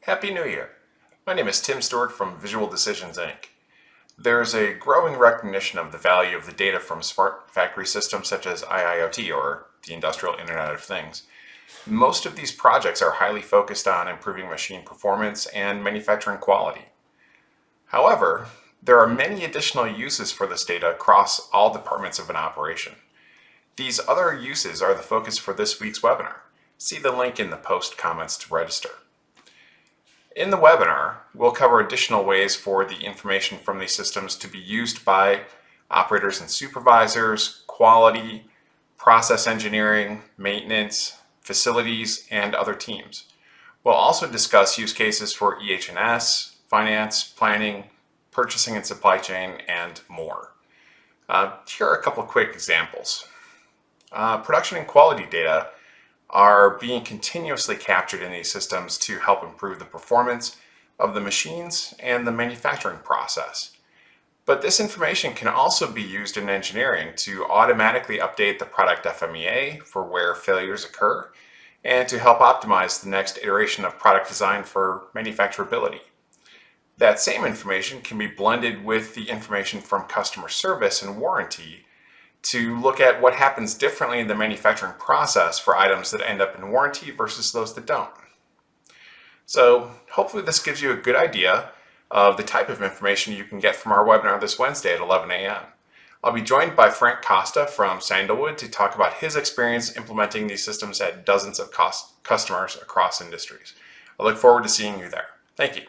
Happy New Year! My name is Tim Stewart from Visual Decisions, Inc. There's a growing recognition of the value of the data from smart factory systems such as I-IoT, or the Industrial Internet of Things. Most of these projects are highly focused on improving machine performance and manufacturing quality. However, there are many additional uses for this data across all departments of an operation. These other uses are the focus for this week's webinar. See the link in the post comments to register. In the webinar, we'll cover additional ways for the information from these systems to be used by operators and supervisors, quality, process engineering, maintenance, facilities, and other teams. We'll also discuss use cases for EH&S, finance, planning, purchasing and supply chain, and more. Here are a couple of quick examples. Production and quality data are being continuously captured in these systems to help improve the performance of the machines and the manufacturing process. But this information can also be used in engineering to automatically update the product FMEA for where failures occur and to help optimize the next iteration of product design for manufacturability. That same information can be blended with the information from customer service and warranty to look at what happens differently in the manufacturing process for items that end up in warranty versus those that don't. So hopefully this gives you a good idea of the type of information you can get from our webinar this Wednesday at 11 a.m. I'll be joined by Frank Costa from Sandalwood to talk about his experience implementing these systems at dozens of customers across industries. I look forward to seeing you there. Thank you.